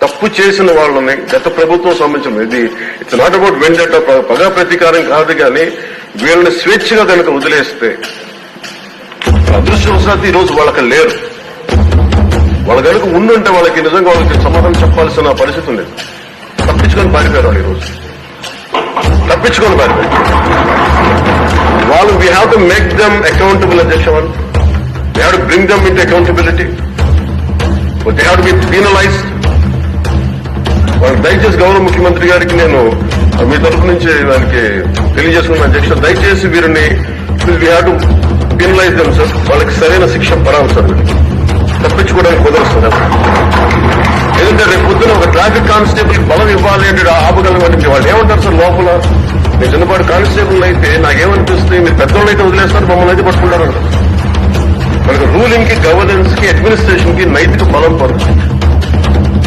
తప్పు చేసిన వాళ్ళని గత ప్రభుత్వం సంబంధించిన ఇది ఇట్స్ నాట్ అబౌట్ వెండట పగా ప్రతీకారం కాదు కానీ వీళ్ళని స్వేచ్ఛగా కనుక వదిలేస్తే అదృష్టవశాత్తు ఈ రోజు వాళ్ళకి లేరు. వాళ్ళ కనుక ఉండుంటే వాళ్ళకి నిజంగా వాళ్ళకి సమాధానం చెప్పాల్సిన పరిస్థితి ఉండేది. తప్పించుకొని పారిపోయారు వాళ్ళు ఈరోజు, తప్పించుకొని పారిపోయారు వాళ్ళు. We have to make them accountable అధ్యక్షవన్. We have to bring them into accountability. They have to be penalised. వాళ్ళు దయచేసి గౌరవ ముఖ్యమంత్రి గారికి నేను మీ తరఫు నుంచి దానికి తెలియజేసుకున్న అధ్యక్ష, దయచేసి వీరిని we have to penalise them sir. వాళ్ళకి సరైన శిక్ష పడాలి సార్. తప్పించుకోవడానికి కుదరదు సార్. ఎందుకంటే రేపు పొద్దున ఒక ట్రాఫిక్ కానిస్టేబుల్ బలం ఇవ్వాలి అంటే ఆపగలమంటే వాళ్ళు ఏమంటారు సార్ లోపల. నేను చిన్నపాటి కానిస్టేబుల్ అయితే నాకేమనిపిస్తుంది, మీరు పెద్దోళ్ళు అయితే వదిలేస్తారు, మమ్మల్ని అయితే పట్టుకుంటారంటారు. మనకు రూలింగ్ కి, గవర్నెన్స్ కి, అడ్మినిస్ట్రేషన్ కి నైతిక బలం పడుతుంది.